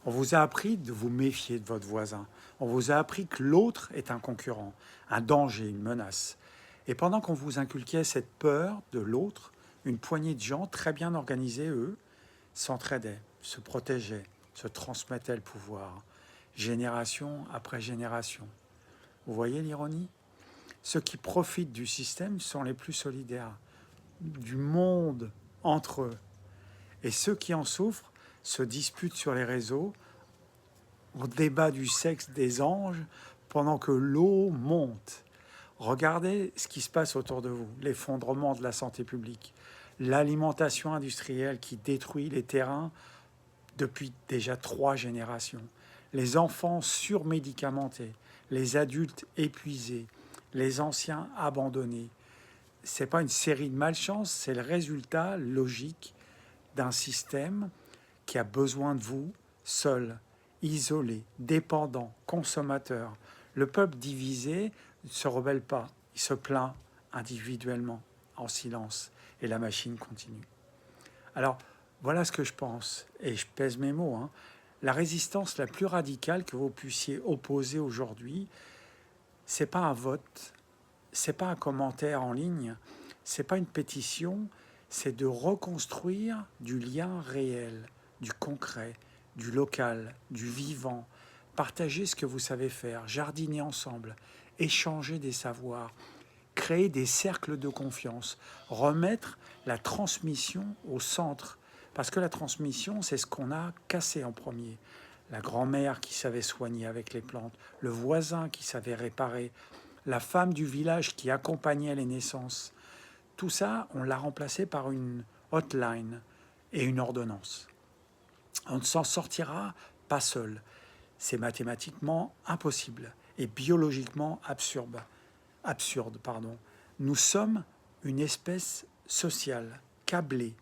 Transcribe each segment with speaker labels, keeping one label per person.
Speaker 1: On vous a appris de vous méfier de votre voisin. On vous a appris que l'autre est un concurrent, un danger, une menace. Et pendant qu'on vous inculquait cette peur de l'autre, une poignée de gens très bien organisés, eux, s'entraidaient, se protégeaient, se transmettaient le pouvoir, génération après génération. Vous voyez l'ironie? Ceux qui profitent du système sont les plus solidaires, du monde entre eux. Et ceux qui en souffrent se disputent sur les réseaux, au débat du sexe des anges, pendant que l'eau monte. Regardez ce qui se passe autour de vous, l'effondrement de la santé publique, l'alimentation industrielle qui détruit les terrains depuis déjà 3 générations, les enfants surmédicamentés, les adultes épuisés, les anciens abandonnés. Ce n'est pas une série de malchances, c'est le résultat logique d'un système qui a besoin de vous, seul, isolé, dépendant, consommateur. Le peuple divisé ne se rebelle pas, il se plaint individuellement, en silence, et la machine continue. Alors, voilà ce que je pense, et je pèse mes mots. La résistance la plus radicale que vous puissiez opposer aujourd'hui, c'est pas un vote, c'est pas un commentaire en ligne, c'est pas une pétition, c'est de reconstruire du lien réel, du concret, du local, du vivant, partager ce que vous savez faire, jardiner ensemble, échanger des savoirs, créer des cercles de confiance, remettre la transmission au centre. Parce que la transmission, c'est ce qu'on a cassé en premier. La grand-mère qui savait soigner avec les plantes, le voisin qui savait réparer, la femme du village qui accompagnait les naissances. Tout ça, on l'a remplacé par une hotline et une ordonnance. On ne s'en sortira pas seul. C'est mathématiquement impossible et biologiquement absurde. Nous sommes une espèce sociale, câblée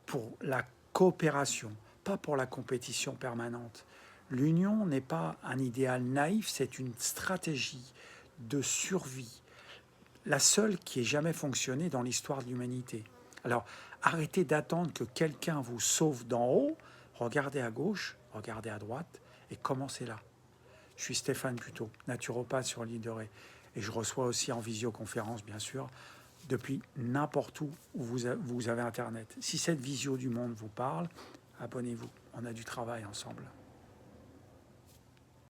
Speaker 1: pour la coopération, pas pour la compétition permanente. L'union n'est pas un idéal naïf, c'est une stratégie de survie, la seule qui ait jamais fonctionné dans l'histoire de l'humanité. Alors, arrêtez d'attendre que quelqu'un vous sauve d'en haut, regardez à gauche, regardez à droite, et commencez là. Je suis Stéphane Buteau, naturopathe sur l'île de Ré, et je reçois aussi en visioconférence, bien sûr, depuis n'importe où vous avez Internet. Si cette visio du monde vous parle, abonnez-vous, on a du travail ensemble.